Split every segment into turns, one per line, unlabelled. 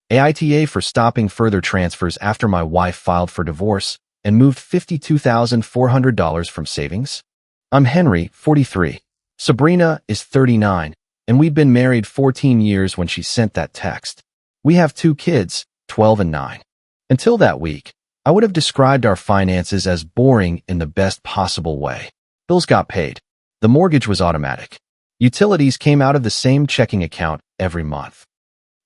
AITA for stopping further transfers after my wife filed for divorce and moved $52,400 from savings. I'm Henry, 43. Sabrina is 39, and we'd been married 14 years when she sent that text. We have 2 kids, 12 and 9. Until that week, I would have described our finances as boring in the best possible way. Bills got paid. The mortgage was automatic. Utilities came out of the same checking account every month.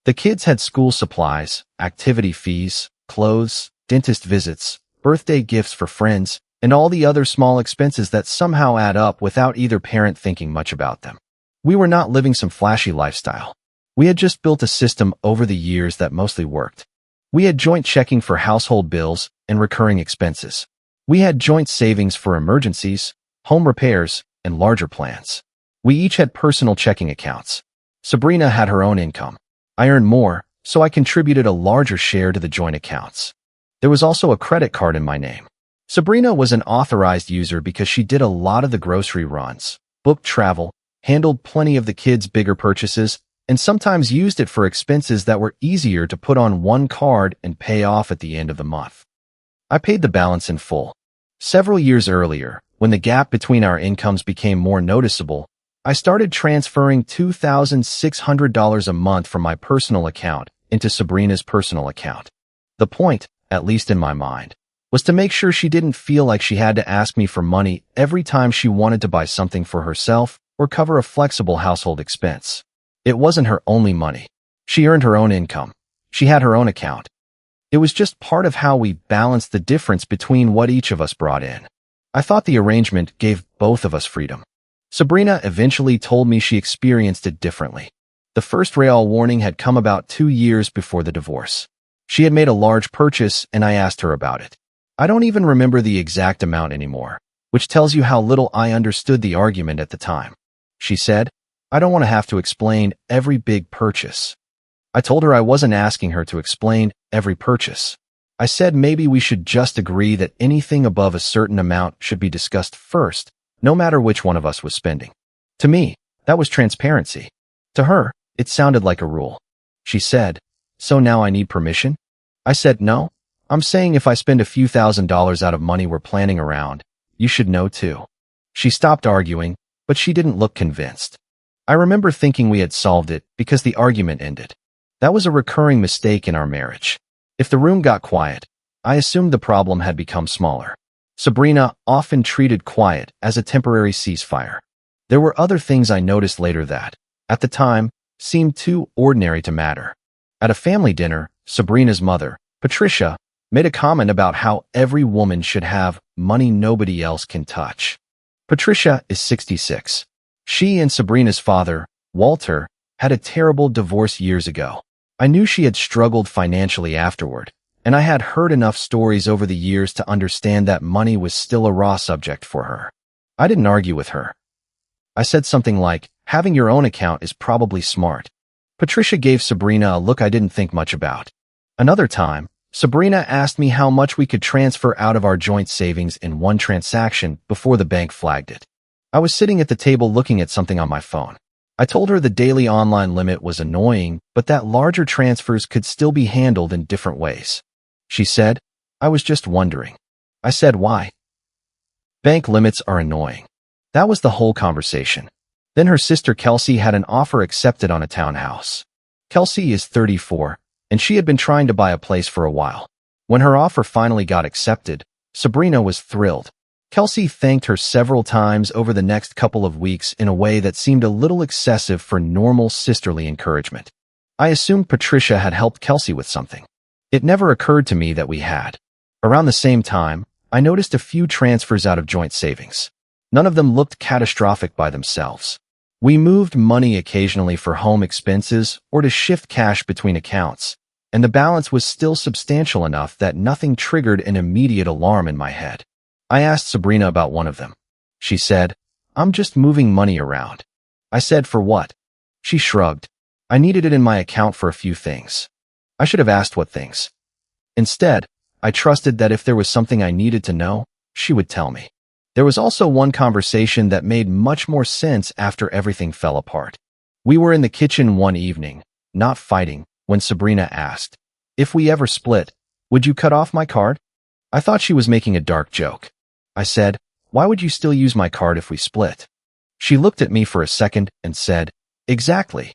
The kids had school supplies, activity fees, clothes, dentist visits, birthday gifts for friends, and all the other small expenses that somehow add up without either parent thinking much about them. We were not living some flashy lifestyle. We had just built a system over the years that mostly worked. We had joint checking for household bills and recurring expenses. We had joint savings for emergencies, home repairs, and larger plans. We each had personal checking accounts. Sabrina had her own income. I earned more, so I contributed a larger share to the joint accounts. There was also a credit card in my name. Sabrina was an authorized user because she did a lot of the grocery runs, booked travel, handled plenty of the kids' bigger purchases, and sometimes used it for expenses that were easier to put on one card and pay off at the end of the month. I paid the balance in full. Several years earlier, when the gap between our incomes became more noticeable, I started transferring $2,600 a month from my personal account into Sabrina's personal account. The point, at least in my mind, was to make sure she didn't feel like she had to ask me for money every time she wanted to buy something for herself or cover a flexible household expense. It wasn't her only money. She earned her own income. She had her own account. It was just part of how we balanced the difference between what each of us brought in. I thought the arrangement gave both of us freedom. Sabrina eventually told me she experienced it differently. The first real warning had come about 2 years before the divorce. She had made a large purchase, and I asked her about it. I don't even remember the exact amount anymore, which tells you how little I understood the argument at the time. She said, "I don't want to have to explain every big purchase." I told her I wasn't asking her to explain every purchase. I said maybe we should just agree that anything above a certain amount should be discussed first, no matter which one of us was spending. To me, that was transparency. To her, it sounded like a rule. She said, "So now I need permission?" I said, "No. I'm saying if I spend a few $1,000s out of money we're planning around, you should know too." She stopped arguing, but she didn't look convinced. I remember thinking we had solved it because the argument ended. That was a recurring mistake in our marriage. If the room got quiet, I assumed the problem had become smaller. Sabrina often treated quiet as a temporary ceasefire. There were other things I noticed later that, at the time, seemed too ordinary to matter. At a family dinner, Sabrina's mother, Patricia, made a comment about how every woman should have money nobody else can touch. Patricia is 66. She and Sabrina's father, Walter, had a terrible divorce years ago. I knew she had struggled financially afterward, and I had heard enough stories over the years to understand that money was still a raw subject for her. I didn't argue with her. I said something like, "Having your own account is probably smart." Patricia gave Sabrina a look I didn't think much about. Another time, Sabrina asked me how much we could transfer out of our joint savings in one transaction before the bank flagged it. I was sitting at the table looking at something on my phone. I told her the daily online limit was annoying, but that larger transfers could still be handled in different ways. She said, "I was just wondering." I said, "Why?" "Bank limits are annoying." That was the whole conversation. Then her sister Kelsey had an offer accepted on a townhouse. Kelsey is 34, and she had been trying to buy a place for a while. When her offer finally got accepted, Sabrina was thrilled. Kelsey thanked her several times over the next couple of weeks in a way that seemed a little excessive for normal sisterly encouragement. I assumed Patricia had helped Kelsey with something. It never occurred to me that we had. Around the same time, I noticed a few transfers out of joint savings. None of them looked catastrophic by themselves. We moved money occasionally for home expenses or to shift cash between accounts, and the balance was still substantial enough that nothing triggered an immediate alarm in my head. I asked Sabrina about one of them. She said, "I'm just moving money around." I said, "For what?" She shrugged. "I needed it in my account for a few things." I should have asked what things. Instead, I trusted that if there was something I needed to know, she would tell me. There was also one conversation that made much more sense after everything fell apart. We were in the kitchen one evening, not fighting, when Sabrina asked, "If we ever split, would you cut off my card?" I thought she was making a dark joke. I said, "Why would you still use my card if we split?" She looked at me for a second and said, "Exactly."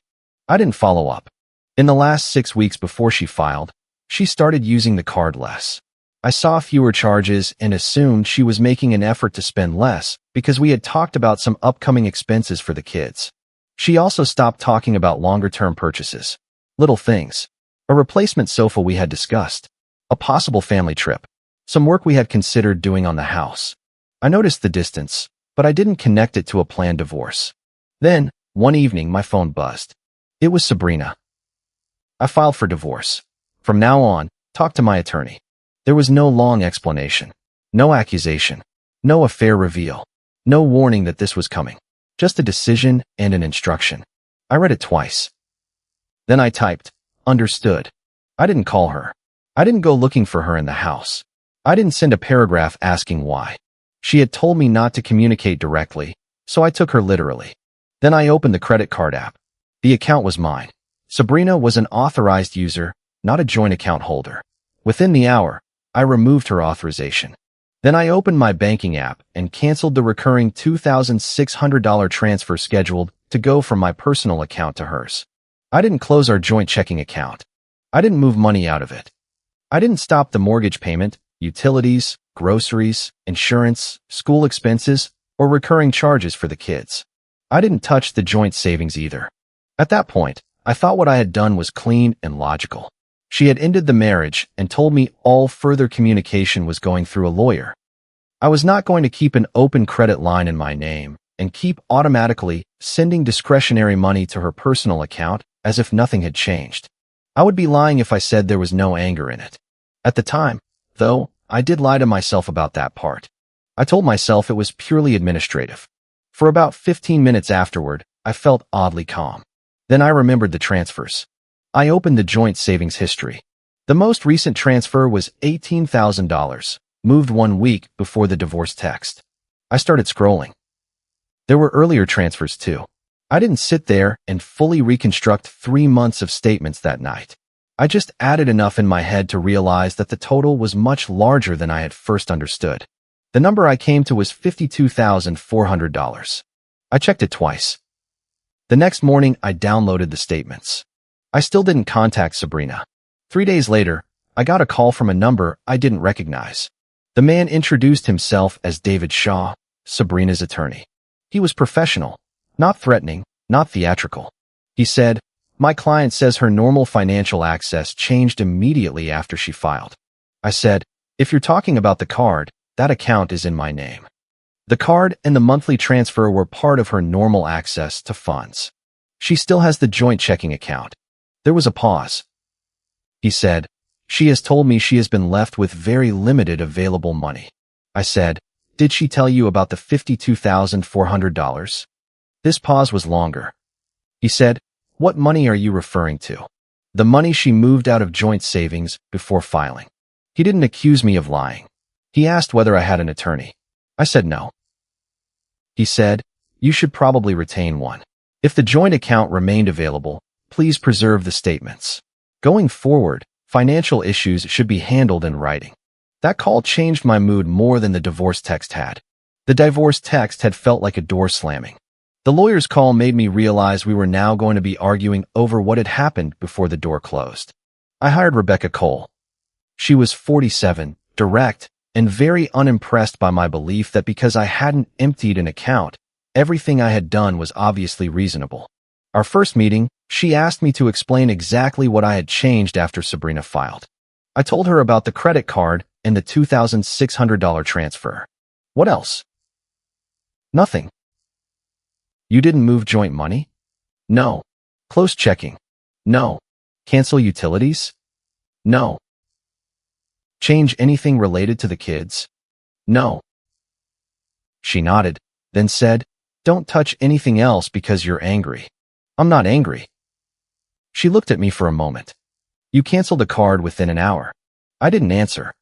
I didn't follow up. In the last 6 weeks before she filed, she started using the card less. I saw fewer charges and assumed she was making an effort to spend less because we had talked about some upcoming expenses for the kids. She also stopped talking about longer-term purchases. Little things. A replacement sofa we had discussed. A possible family trip. Some work we had considered doing on the house. I noticed the distance, but I didn't connect it to a planned divorce. Then, one evening, my phone buzzed. It was Sabrina. "I filed for divorce. From now on, talk to my attorney." There was no long explanation. No accusation. No affair reveal. No warning that this was coming. Just a decision and an instruction. I read it twice. Then I typed, "Understood." I didn't call her. I didn't go looking for her in the house. I didn't send a paragraph asking why. She had told me not to communicate directly, so I took her literally. Then I opened the credit card app. The account was mine. Sabrina was an authorized user, not a joint account holder. Within the hour, I removed her authorization. Then I opened my banking app and canceled the recurring $2,600 transfer scheduled to go from my personal account to hers. I didn't close our joint checking account. I didn't move money out of it. I didn't stop the mortgage payment, utilities, groceries, insurance, school expenses, or recurring charges for the kids. I didn't touch the joint savings either. At that point, I thought what I had done was clean and logical. She had ended the marriage and told me all further communication was going through a lawyer. I was not going to keep an open credit line in my name and keep automatically sending discretionary money to her personal account as if nothing had changed. I would be lying if I said there was no anger in it. At the time, though, I did lie to myself about that part. I told myself it was purely administrative. For about 15 minutes afterward, I felt oddly calm. Then I remembered the transfers. I opened the joint savings history. The most recent transfer was $18,000, moved 1 week before the divorce text. I started scrolling. There were earlier transfers too. I didn't sit there and fully reconstruct 3 months of statements that night. I just added enough in my head to realize that the total was much larger than I had first understood. The number I came to was $52,400. I checked it twice. The next morning, I downloaded the statements. I still didn't contact Sabrina. 3 days later, I got a call from a number I didn't recognize. The man introduced himself as David Shaw, Sabrina's attorney. He was professional, not threatening, not theatrical. He said, "My client says her normal financial access changed immediately after she filed." I said, "If you're talking about the card, that account is in my name." The card and the monthly transfer were part of her normal access to funds. She still has the joint checking account. There was a pause. He said, "She has told me she has been left with very limited available money." I said, "Did she tell you about the $52,400? This pause was longer. He said, "What money are you referring to?" "The money she moved out of joint savings before filing." He didn't accuse me of lying. He asked whether I had an attorney. I said no. He said, "You should probably retain one. If the joint account remained available, please preserve the statements. Going forward, financial issues should be handled in writing." That call changed my mood more than the divorce text had. The divorce text had felt like a door slamming. The lawyer's call made me realize we were now going to be arguing over what had happened before the door closed. I hired Rebecca Cole. She was 47, direct, and very unimpressed by my belief that because I hadn't emptied an account, everything I had done was obviously reasonable. Our first meeting, she asked me to explain exactly what I had changed after Sabrina filed. I told her about the credit card and the $2,600 transfer. What else? Nothing. You didn't move joint money? No. Close checking? No. Cancel utilities? No. Change anything related to the kids? No. She nodded, then said, "Don't touch anything else because you're angry." I'm not angry. She looked at me for a moment. You canceled the card within an hour. I didn't answer.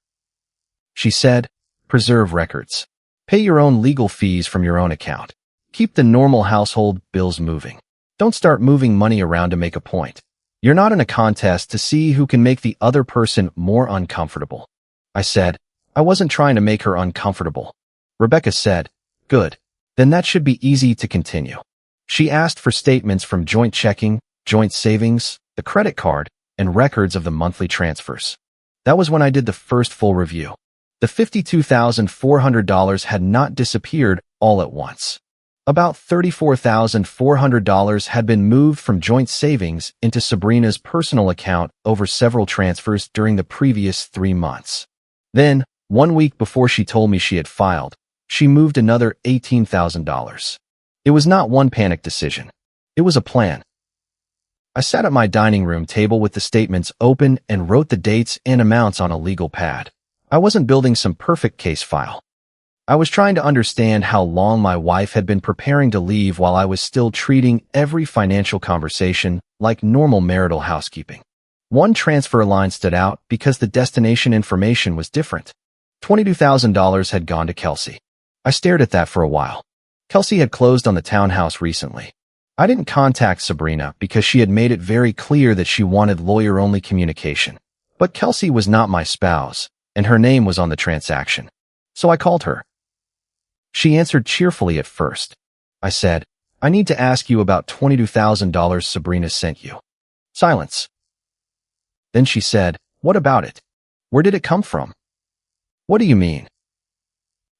She said, "Preserve records. Pay your own legal fees from your own account. Keep the normal household bills moving. Don't start moving money around to make a point. You're not in a contest to see who can make the other person more uncomfortable. I said, I wasn't trying to make her uncomfortable. Rebecca said, good. Then that should be easy to continue. She asked for statements from joint checking, joint savings, the credit card, and records of the monthly transfers. That was when I did the first full review. The $52,400 had not disappeared all at once. About $34,400 had been moved from joint savings into Sabrina's personal account over several transfers during the previous 3 months. Then, 1 week before she told me she had filed, she moved another $18,000. It was not one panic decision. It was a plan. I sat at my dining room table with the statements open and wrote the dates and amounts on a legal pad. I wasn't building some perfect case file. I was trying to understand how long my wife had been preparing to leave while I was still treating every financial conversation like normal marital housekeeping. One transfer line stood out because the destination information was different. $22,000 had gone to Kelsey. I stared at that for a while. Kelsey had closed on the townhouse recently. I didn't contact Sabrina because she had made it very clear that she wanted lawyer-only communication. But Kelsey was not my spouse, and her name was on the transaction. So I called her. She answered cheerfully at first. I said, I need to ask you about $22,000 Sabrina sent you. Silence. Then she said, what about it? Where did it come from? What do you mean?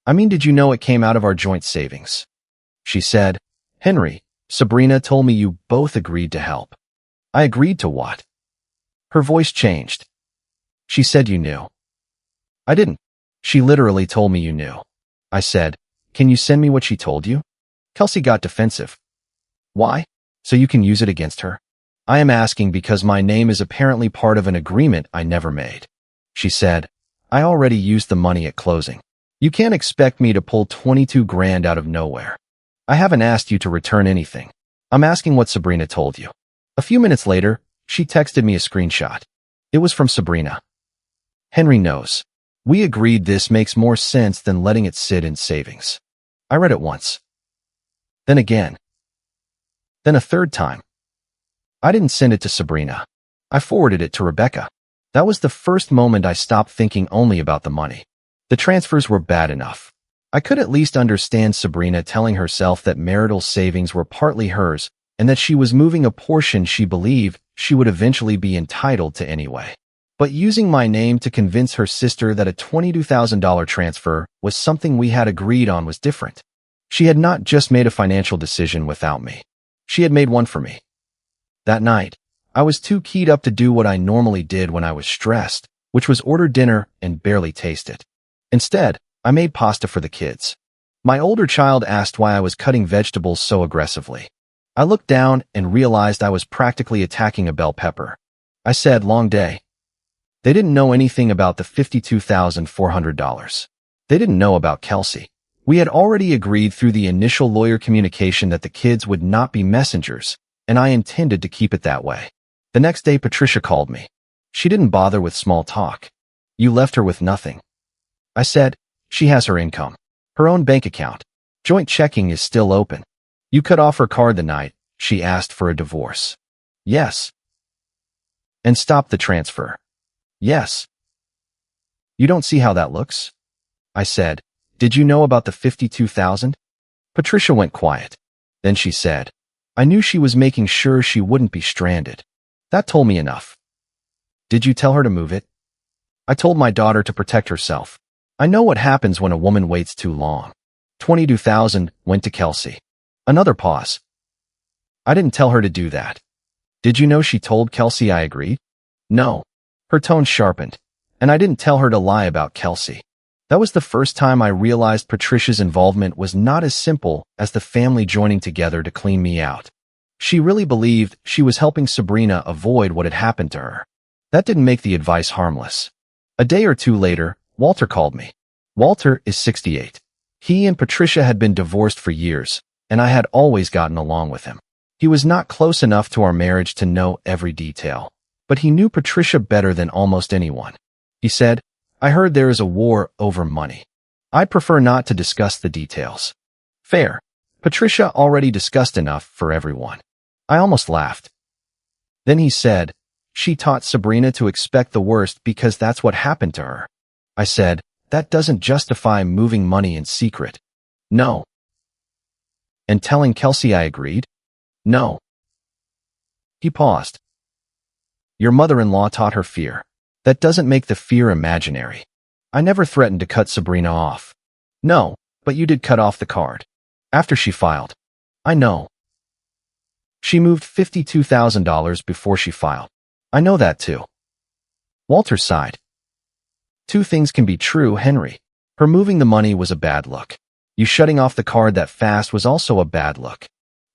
I mean, did you know it came out of our joint savings? She said, Henry, Sabrina told me you both agreed to help. I agreed to what? Her voice changed. She said you knew. I didn't. She literally told me you knew. I said, can you send me what she told you? Kelsey got defensive. Why? So you can use it against her? I am asking because my name is apparently part of an agreement I never made. She said, I already used the money at closing. You can't expect me to pull 22 grand out of nowhere. I haven't asked you to return anything. I'm asking what Sabrina told you. A few minutes later, she texted me a screenshot. It was from Sabrina. Henry knows. We agreed this makes more sense than letting it sit in savings. I read it once. Then again. Then a third time. I didn't send it to Sabrina. I forwarded it to Rebecca. That was the first moment I stopped thinking only about the money. The transfers were bad enough. I could at least understand Sabrina telling herself that marital savings were partly hers and that she was moving a portion she believed she would eventually be entitled to anyway. But using my name to convince her sister that a $22,000 transfer was something we had agreed on was different. She had not just made a financial decision without me. She had made one for me. That night, I was too keyed up to do what I normally did when I was stressed, which was order dinner and barely taste it. Instead, I made pasta for the kids. My older child asked why I was cutting vegetables so aggressively. I looked down and realized I was practically attacking a bell pepper. I said, long day. They didn't know anything about the $52,400. They didn't know about Kelsey. We had already agreed through the initial lawyer communication that the kids would not be messengers, and I intended to keep it that way. The next day, Patricia called me. She didn't bother with small talk. You left her with nothing. I said, she has her income, her own bank account. Joint checking is still open. You cut off her card the night she asked for a divorce. Yes. And stopped the transfer. Yes. You don't see how that looks? I said, did you know about the $52,000? Patricia went quiet. Then she said, I knew she was making sure she wouldn't be stranded. That told me enough. Did you tell her to move it? I told my daughter to protect herself. I know what happens when a woman waits too long. $22,000 went to Kelsey. Another pause. I didn't tell her to do that. Did you know she told Kelsey I agreed? No. Her tone sharpened, and I didn't tell her to lie about Kelsey. That was the first time I realized Patricia's involvement was not as simple as the family joining together to clean me out. She really believed she was helping Sabrina avoid what had happened to her. That didn't make the advice harmless. A day or two later, Walter called me. Walter is 68. He and Patricia had been divorced for years, and I had always gotten along with him. He was not close enough to our marriage to know every detail, but he knew Patricia better than almost anyone. He said, I heard there is a war over money. I'd prefer not to discuss the details. Fair. Patricia already discussed enough for everyone. I almost laughed. Then he said, "She taught Sabrina to expect the worst because that's what happened to her." I said, "That doesn't justify moving money in secret." "No." "And telling Kelsey I agreed?" "No." He paused. "Your mother-in-law taught her fear. That doesn't make the fear imaginary. I never threatened to cut Sabrina off." "No, but you did cut off the card. After she filed." "I know. She moved $52,000 before she filed." "I know that too." Walter sighed. "Two things can be true, Henry. Her moving the money was a bad look. You shutting off the card that fast was also a bad look."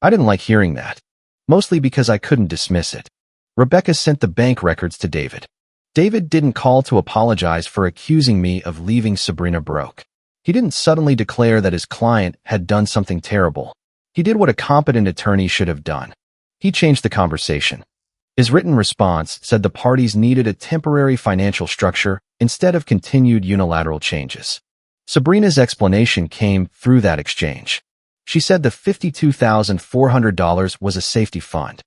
I didn't like hearing that, mostly because I couldn't dismiss it. Rebecca sent the bank records to David. David didn't call to apologize for accusing me of leaving Sabrina broke. He didn't suddenly declare that his client had done something terrible. He did what a competent attorney should have done. He changed the conversation. His written response said the parties needed a temporary financial structure instead of continued unilateral changes. Sabrina's explanation came through that exchange. She said the $52,400 was a safety fund.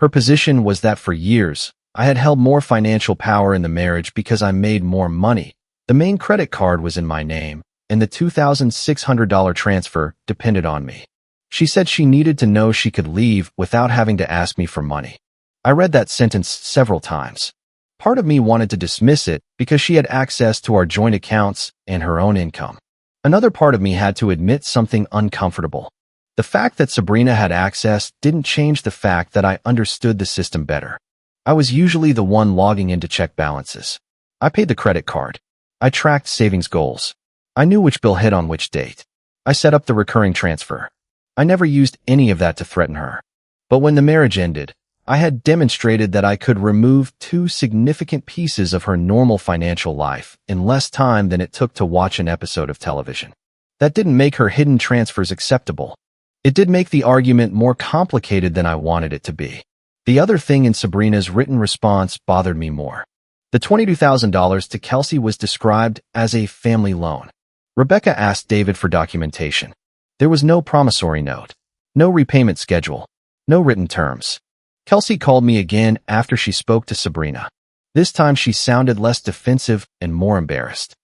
Her position was that for years, I had held more financial power in the marriage because I made more money. The main credit card was in my name, and the $2,600 transfer depended on me. She said she needed to know she could leave without having to ask me for money. I read that sentence several times. Part of me wanted to dismiss it because she had access to our joint accounts and her own income. Another part of me had to admit something uncomfortable. The fact that Sabrina had access didn't change the fact that I understood the system better. I was usually the one logging in to check balances. I paid the credit card. I tracked savings goals. I knew which bill hit on which date. I set up the recurring transfer. I never used any of that to threaten her. But when the marriage ended, I had demonstrated that I could remove two significant pieces of her normal financial life in less time than it took to watch an episode of television. That didn't make her hidden transfers acceptable. It did make the argument more complicated than I wanted it to be. The other thing in Sabrina's written response bothered me more. The $22,000 to Kelsey was described as a family loan. Rebecca asked David for documentation. There was no promissory note, no repayment schedule, no written terms. Kelsey called me again after she spoke to Sabrina. This time she sounded less defensive and more embarrassed.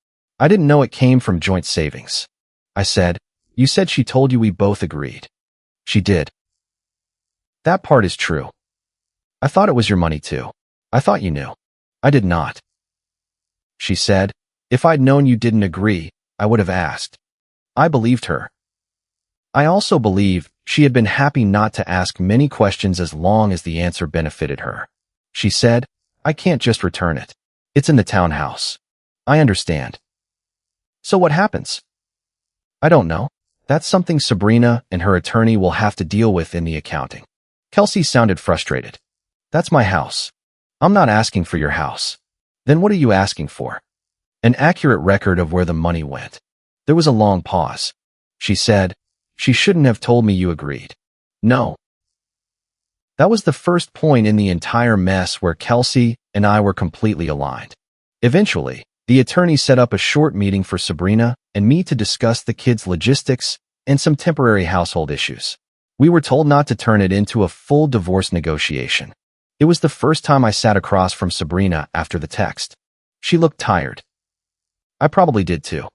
"I didn't know it came from joint savings." I said, "You said she told you we both agreed." "She did." "That part is true. I thought it was your money too. I thought you knew." "I did not." She said, "If I'd known you didn't agree, I would have asked." I believed her. I also believe she had been happy not to ask many questions as long as the answer benefited her. She said, "I can't just return it. It's in the townhouse." "I understand." "So what happens?" "I don't know. That's something Sabrina and her attorney will have to deal with in the accounting." Kelsey sounded frustrated. "That's my house. I'm not asking for your house." "Then what are you asking for?" "An accurate record of where the money went." There was a long pause. She said, "She shouldn't have told me you agreed." "No." That was the first point in the entire mess where Kelsey and I were completely aligned. Eventually, the attorney set up a short meeting for Sabrina and me to discuss the kids' logistics and some temporary household issues. We were told not to turn it into a full divorce negotiation. It was the first time I sat across from Sabrina after the text. She looked tired. I probably did too.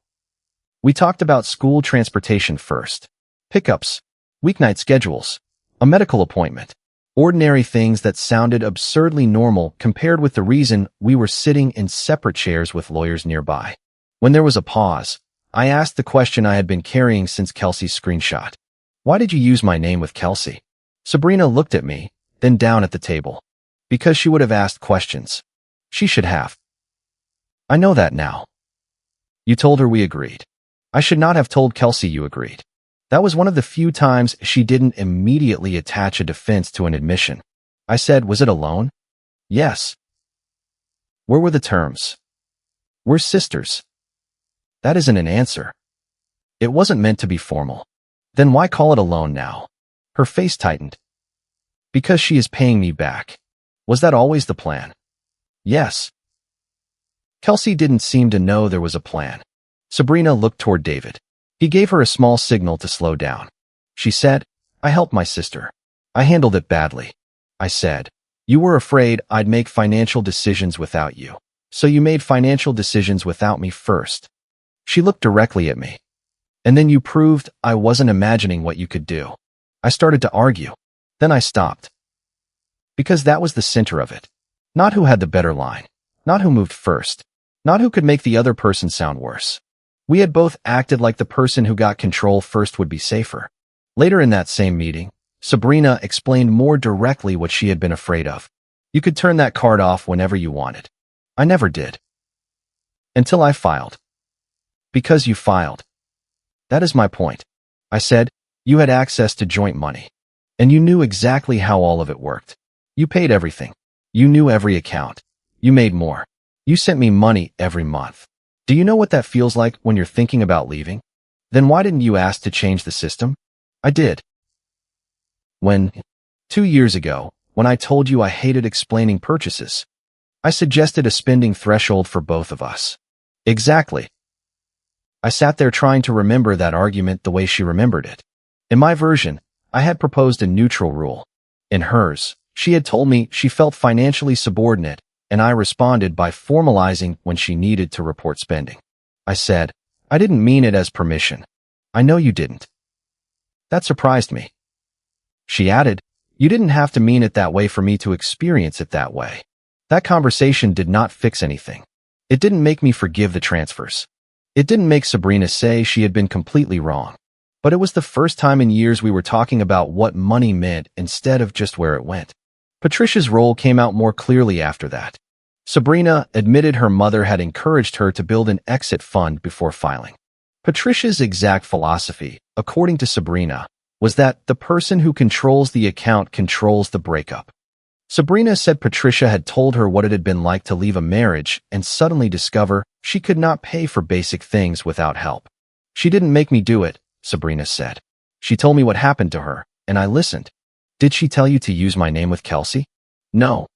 We talked about school transportation first. Pickups, weeknight schedules, a medical appointment, ordinary things that sounded absurdly normal compared with the reason we were sitting in separate chairs with lawyers nearby. When there was a pause, I asked the question I had been carrying since Kelsey's screenshot. "Why did you use my name with Kelsey?" Sabrina looked at me, then down at the table. "Because she would have asked questions. She should have." "I know that now." "You told her we agreed." "I should not have told Kelsey you agreed." That was one of the few times she didn't immediately attach a defense to an admission. I said, "Was it a loan?" "Yes." "Where were the terms?" "We're sisters." That isn't an answer. It wasn't meant to be formal. Then why call it a loan now? Her face tightened. "Because she is paying me back." "Was that always the plan?" "Yes." Kelsey didn't seem to know there was a plan. Sabrina looked toward David. He gave her a small signal to slow down. She said, "I helped my sister. I handled it badly." I said, You were afraid I'd make financial decisions without you. So you made financial decisions without me first. She looked directly at me. And then you proved I wasn't imagining what you could do. I started to argue. Then I stopped. Because that was the center of it. Not who had the better line. Not who moved first. Not who could make the other person sound worse. We had both acted like the person who got control first would be safer. Later in that same meeting, Sabrina explained more directly what she had been afraid of. You could turn that card off whenever you wanted. I never did. Until I filed. Because you filed. That is my point. I said, you had access to joint money. And you knew exactly how all of it worked. You paid everything. You knew every account. You made more. You sent me money every month. Do you know what that feels like when you're thinking about leaving? Then why didn't you ask to change the system? I did. 2 years ago, when I told you I hated explaining purchases, I suggested a spending threshold for both of us. Exactly. I sat there trying to remember that argument the way she remembered it. In my version, I had proposed a neutral rule. In hers, she had told me she felt financially subordinate, and I responded by formalizing when she needed to report spending. I said, I didn't mean it as permission. I know you didn't. That surprised me. She added, you didn't have to mean it that way for me to experience it that way. That conversation did not fix anything. It didn't make me forgive the transfers. It didn't make Sabrina say she had been completely wrong. But it was the first time in years we were talking about what money meant instead of just where it went. Patricia's role came out more clearly after that. Sabrina admitted her mother had encouraged her to build an exit fund before filing. Patricia's exact philosophy, according to Sabrina, was that the person who controls the account controls the breakup. Sabrina said Patricia had told her what it had been like to leave a marriage and suddenly discover she could not pay for basic things without help. She didn't make me do it, Sabrina said. She told me what happened to her, and I listened. Did she tell you to use my name with Kelsey? No.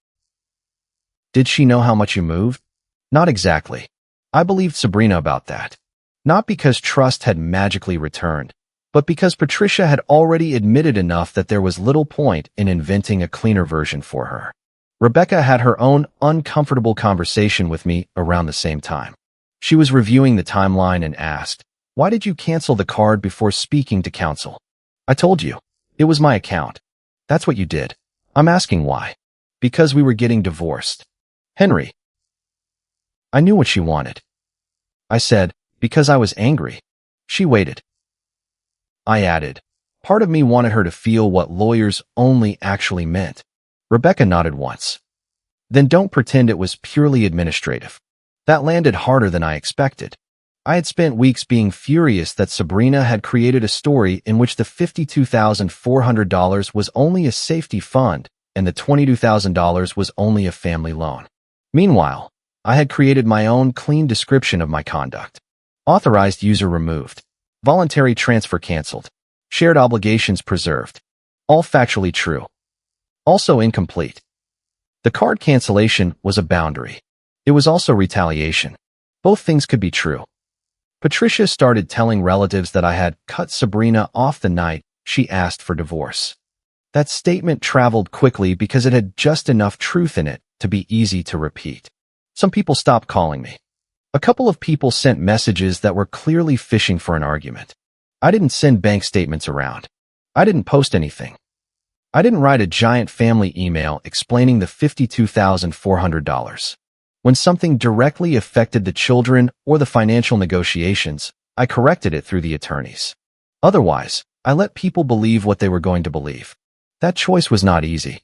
Did she know how much you moved? Not exactly. I believed Sabrina about that. Not because trust had magically returned, but because Patricia had already admitted enough that there was little point in inventing a cleaner version for her. Rebecca had her own uncomfortable conversation with me around the same time. She was reviewing the timeline and asked, why did you cancel the card before speaking to counsel? I told you. It was my account. That's what you did. I'm asking why. Because we were getting divorced. Henry. I knew what she wanted. I said, because I was angry. She waited. I added, part of me wanted her to feel what lawyers only actually meant. Rebecca nodded once. Then don't pretend it was purely administrative. That landed harder than I expected. I had spent weeks being furious that Sabrina had created a story in which the $52,400 was only a safety fund and the $22,000 was only a family loan. Meanwhile, I had created my own clean description of my conduct. Authorized user removed. Voluntary transfer canceled. Shared obligations preserved. All factually true. Also incomplete. The card cancellation was a boundary. It was also retaliation. Both things could be true. Patricia started telling relatives that I had cut Sabrina off the night she asked for divorce. That statement traveled quickly because it had just enough truth in it to be easy to repeat. Some people stopped calling me. A couple of people sent messages that were clearly fishing for an argument. I didn't send bank statements around. I didn't post anything. I didn't write a giant family email explaining the $52,400. When something directly affected the children or the financial negotiations, I corrected it through the attorneys. Otherwise, I let people believe what they were going to believe. That choice was not easy.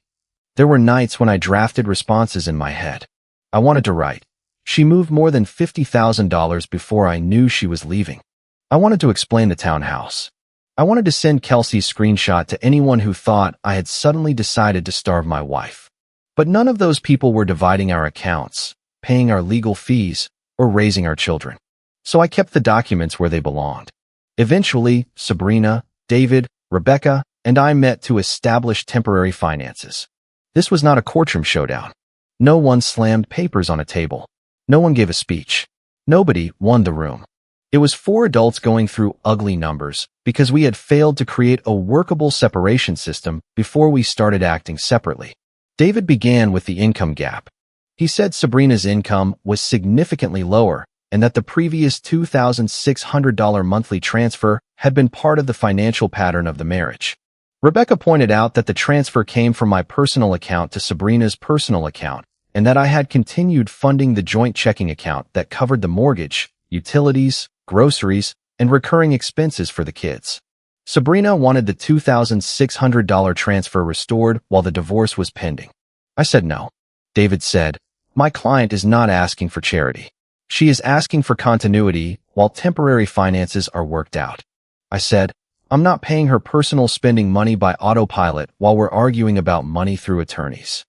There were nights when I drafted responses in my head. I wanted to write, she moved more than $50,000 before I knew she was leaving. I wanted to explain the townhouse. I wanted to send Kelsey's screenshot to anyone who thought I had suddenly decided to starve my wife. But none of those people were dividing our accounts, paying our legal fees, or raising our children. So I kept the documents where they belonged. Eventually, Sabrina, David, Rebecca, and I met to establish temporary finances. This was not a courtroom showdown. No one slammed papers on a table. No one gave a speech. Nobody won the room. It was 4 adults going through ugly numbers because we had failed to create a workable separation system before we started acting separately. David began with the income gap. He said Sabrina's income was significantly lower and that the previous $2,600 monthly transfer had been part of the financial pattern of the marriage. Rebecca pointed out that the transfer came from my personal account to Sabrina's personal account and that I had continued funding the joint checking account that covered the mortgage, utilities, groceries, and recurring expenses for the kids. Sabrina wanted the $2,600 transfer restored while the divorce was pending. I said no. David said, "My client is not asking for charity. She is asking for continuity while temporary finances are worked out." I said, "I'm not paying her personal spending money by autopilot while we're arguing about money through attorneys."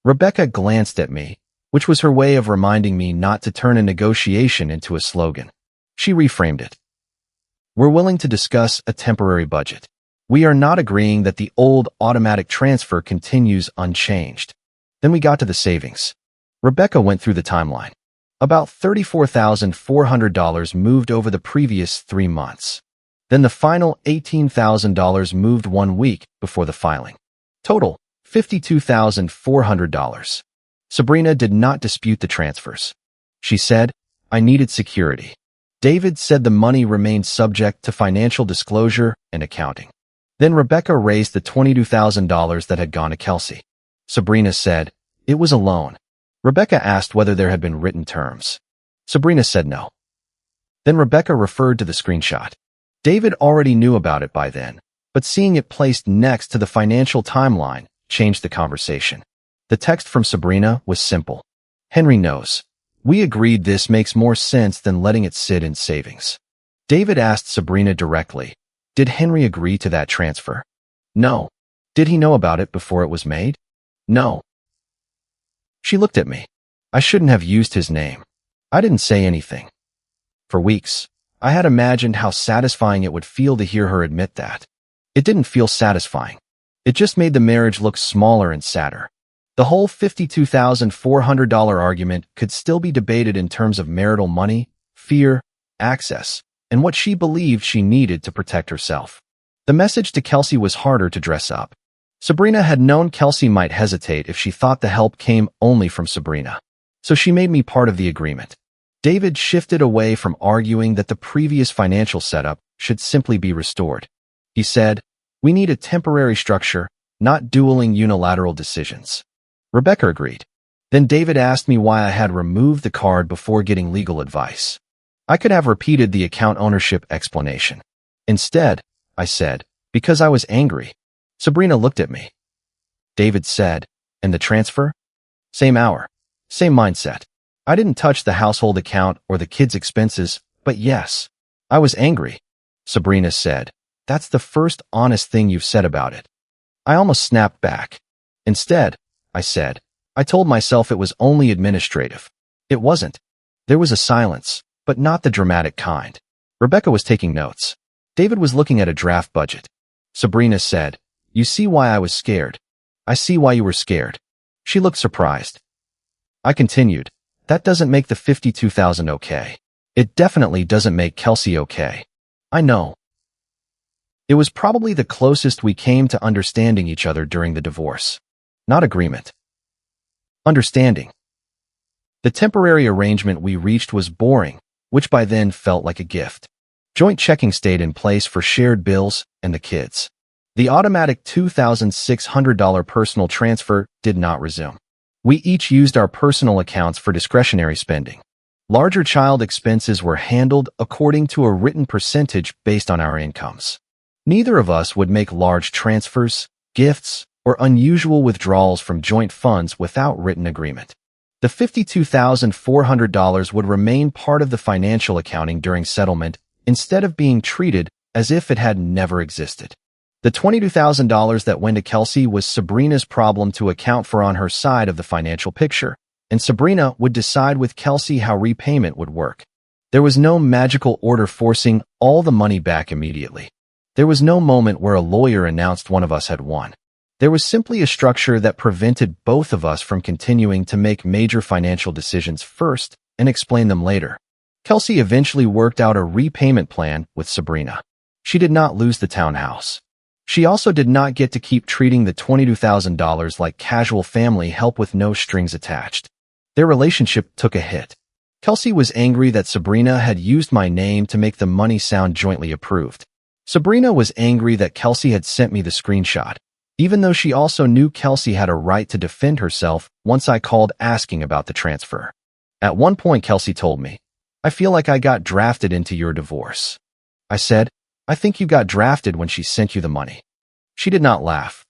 Rebecca glanced at me, which was her way of reminding me not to turn a negotiation into a slogan. She reframed it. "We're willing to discuss a temporary budget. We are not agreeing that the old automatic transfer continues unchanged." Then we got to the savings. Rebecca went through the timeline. About $34,400 moved over the previous 3 months. Then the final $18,000 moved 1 week before the filing. Total, $52,400. Sabrina did not dispute the transfers. She said, "I needed security." David said the money remained subject to financial disclosure and accounting. Then Rebecca raised the $22,000 that had gone to Kelsey. Sabrina said, "It was a loan." Rebecca asked whether there had been written terms. Sabrina said no. Then Rebecca referred to the screenshot. David already knew about it by then, but seeing it placed next to the financial timeline changed the conversation. The text from Sabrina was simple. "Henry knows. We agreed this makes more sense than letting it sit in savings." David asked Sabrina directly, "Did Henry agree to that transfer?" "No." "Did he know about it before it was made?" "No." She looked at me. I shouldn't have used his name. I didn't say anything. For weeks, I had imagined how satisfying it would feel to hear her admit that. It didn't feel satisfying. It just made the marriage look smaller and sadder. The whole $52,400 argument could still be debated in terms of marital money, fear, access, and what she believed she needed to protect herself. The message to Kelsey was harder to dress up. Sabrina had known Kelsey might hesitate if she thought the help came only from Sabrina. So she made me part of the agreement. David shifted away from arguing that the previous financial setup should simply be restored. He said, "We need a temporary structure, not dueling unilateral decisions." Rebecca agreed. Then David asked me why I had removed the card before getting legal advice. I could have repeated the account ownership explanation. Instead, I said, "Because I was angry." Sabrina looked at me. David said, "And the transfer?" "Same hour. Same mindset. I didn't touch the household account or the kids' expenses, but yes, I was angry." Sabrina said, "That's the first honest thing you've said about it." I almost snapped back. "Instead," I said, "I told myself it was only administrative." It wasn't. There was a silence, but not the dramatic kind. Rebecca was taking notes. David was looking at a draft budget. Sabrina said, "You see why I was scared." "I see why you were scared." She looked surprised. I continued, "That doesn't make the $52,000 okay. It definitely doesn't make Kelsey okay." "I know." It was probably the closest we came to understanding each other during the divorce. Not agreement. Understanding. The temporary arrangement we reached was boring, which by then felt like a gift. Joint checking stayed in place for shared bills and the kids. The automatic $2,600 personal transfer did not resume. We each used our personal accounts for discretionary spending. Larger child expenses were handled according to a written percentage based on our incomes. Neither of us would make large transfers, gifts, or unusual withdrawals from joint funds without written agreement. The $52,400 would remain part of the financial accounting during settlement instead of being treated as if it had never existed. The $22,000 that went to Kelsey was Sabrina's problem to account for on her side of the financial picture, and Sabrina would decide with Kelsey how repayment would work. There was no magical order forcing all the money back immediately. There was no moment where a lawyer announced one of us had won. There was simply a structure that prevented both of us from continuing to make major financial decisions first and explain them later. Kelsey eventually worked out a repayment plan with Sabrina. She did not lose the townhouse. She also did not get to keep treating the $22,000 like casual family help with no strings attached. Their relationship took a hit. Kelsey was angry that Sabrina had used my name to make the money sound jointly approved. Sabrina was angry that Kelsey had sent me the screenshot, even though she also knew Kelsey had a right to defend herself once I called asking about the transfer. At one point, Kelsey told me, "I feel like I got drafted into your divorce." I said, "I think you got drafted when she sent you the money." She did not laugh.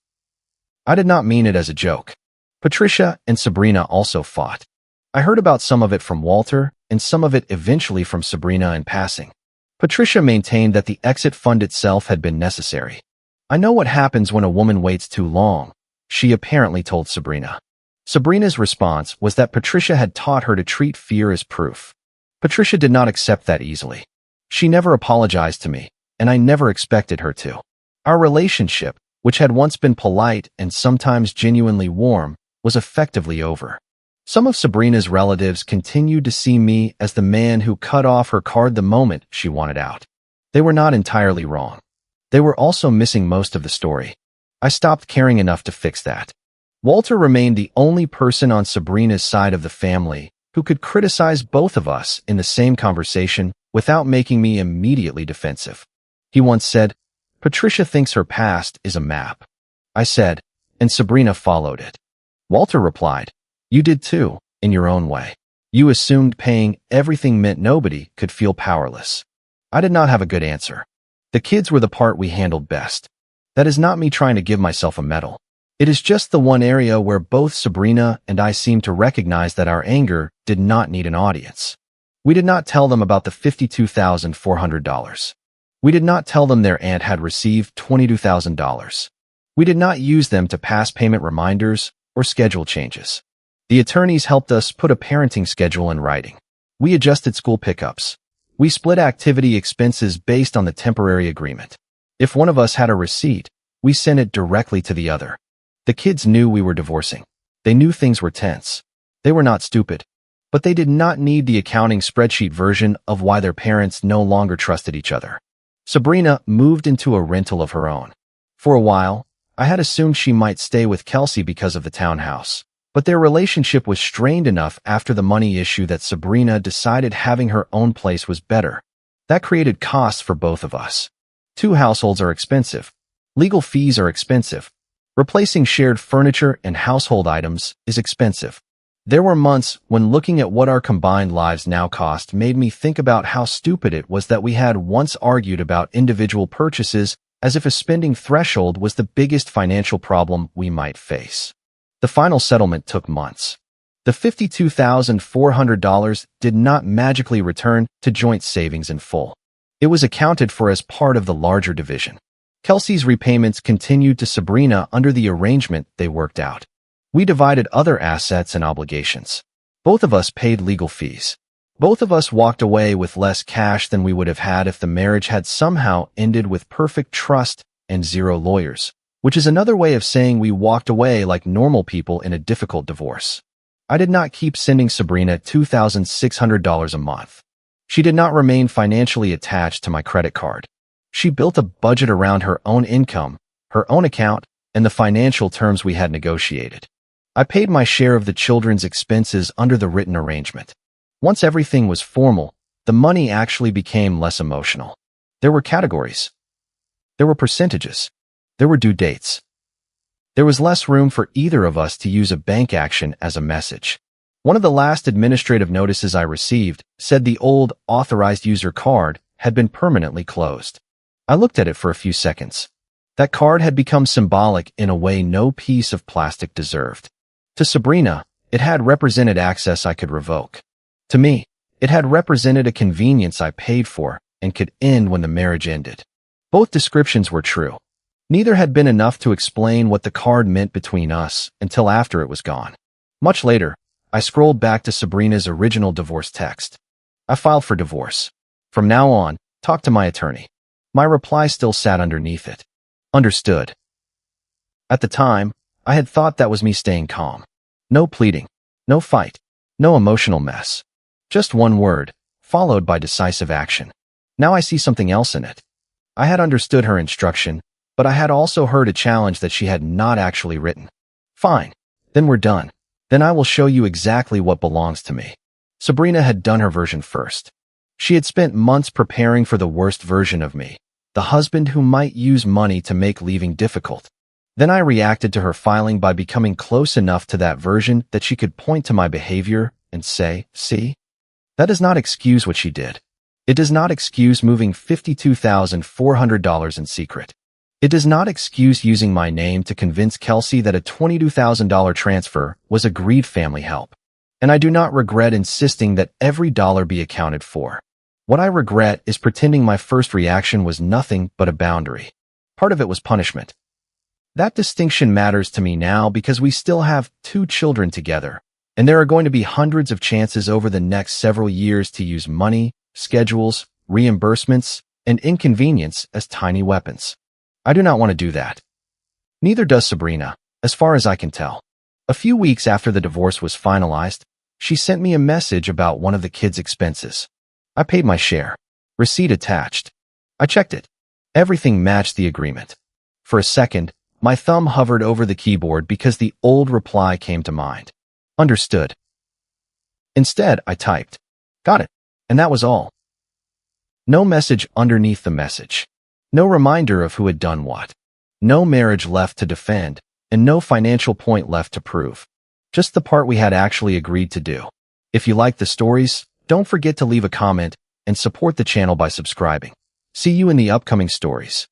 I did not mean it as a joke. Patricia and Sabrina also fought. I heard about some of it from Walter and some of it eventually from Sabrina in passing. Patricia maintained that the exit fund itself had been necessary. "I know what happens when a woman waits too long," she apparently told Sabrina. Sabrina's response was that Patricia had taught her to treat fear as proof. Patricia did not accept that easily. She never apologized to me, and I never expected her to. Our relationship, which had once been polite and sometimes genuinely warm, was effectively over. Some of Sabrina's relatives continued to see me as the man who cut off her card the moment she wanted out. They were not entirely wrong. They were also missing most of the story. I stopped caring enough to fix that. Walter remained the only person on Sabrina's side of the family who could criticize both of us in the same conversation without making me immediately defensive. He once said, "Patricia thinks her past is a map." I said, and Sabrina followed it. Walter replied, "You did too, in your own way. You assumed paying everything meant nobody could feel powerless." I did not have a good answer. The kids were the part we handled best. That is not me trying to give myself a medal. It is just the one area where both Sabrina and I seemed to recognize that our anger did not need an audience. We did not tell them about the $52,400. We did not tell them their aunt had received $22,000. We did not use them to pass payment reminders or schedule changes. The attorneys helped us put a parenting schedule in writing. We adjusted school pickups. We split activity expenses based on the temporary agreement. If one of us had a receipt, we sent it directly to the other. The kids knew we were divorcing. They knew things were tense. They were not stupid. But they did not need the accounting spreadsheet version of why their parents no longer trusted each other. Sabrina moved into a rental of her own. For a while, I had assumed she might stay with Kelsey because of the townhouse. But their relationship was strained enough after the money issue that Sabrina decided having her own place was better. That created costs for both of us. Two households are expensive. Legal fees are expensive. Replacing shared furniture and household items is expensive. There were months when looking at what our combined lives now cost made me think about how stupid it was that we had once argued about individual purchases as if a spending threshold was the biggest financial problem we might face. The final settlement took months. The $52,400 did not magically return to joint savings in full. It was accounted for as part of the larger division. Kelsey's repayments continued to Sabrina under the arrangement they worked out. We divided other assets and obligations. Both of us paid legal fees. Both of us walked away with less cash than we would have had if the marriage had somehow ended with perfect trust and zero lawyers, which is another way of saying we walked away like normal people in a difficult divorce. I did not keep sending Sabrina $2,600 a month. She did not remain financially attached to my credit card. She built a budget around her own income, her own account, and the financial terms we had negotiated. I paid my share of the children's expenses under the written arrangement. Once everything was formal, the money actually became less emotional. There were categories. There were percentages. There were due dates. There was less room for either of us to use a bank action as a message. One of the last administrative notices I received said the old authorized user card had been permanently closed. I looked at it for a few seconds. That card had become symbolic in a way no piece of plastic deserved. To Sabrina, it had represented access I could revoke. To me, it had represented a convenience I paid for and could end when the marriage ended. Both descriptions were true. Neither had been enough to explain what the card meant between us until after it was gone. Much later, I scrolled back to Sabrina's original divorce text. I filed for divorce. From now on, talk to my attorney. My reply still sat underneath it. Understood. At the time, I had thought that was me staying calm. No pleading, no fight, no emotional mess. Just one word, followed by decisive action. Now I see something else in it. I had understood her instruction, But I had also heard a challenge that she had not actually written. Fine. Then we're done. Then I will show you exactly what belongs to me. Sabrina had done her version first. She had spent months preparing for the worst version of me, the husband who might use money to make leaving difficult. Then I reacted to her filing by becoming close enough to that version that she could point to my behavior and say, see? That does not excuse what she did. It does not excuse moving $52,400 in secret. It does not excuse using my name to convince Kelsey that a $22,000 transfer was agreed family help. And I do not regret insisting that every dollar be accounted for. What I regret is pretending my first reaction was nothing but a boundary. Part of it was punishment. That distinction matters to me now because we still have 2 children together, and there are going to be hundreds of chances over the next several years to use money, schedules, reimbursements, and inconvenience as tiny weapons. I do not want to do that. Neither does Sabrina, as far as I can tell. A few weeks after the divorce was finalized, she sent me a message about one of the kids' expenses. I paid my share. Receipt attached. I checked it. Everything matched the agreement. For a second, my thumb hovered over the keyboard because the old reply came to mind. Understood. Instead, I typed, got it, and that was all. No message underneath the message. No reminder of who had done what. No marriage left to defend, and no financial point left to prove. Just the part we had actually agreed to do. If you like the stories, don't forget to leave a comment and support the channel by subscribing. See you in the upcoming stories.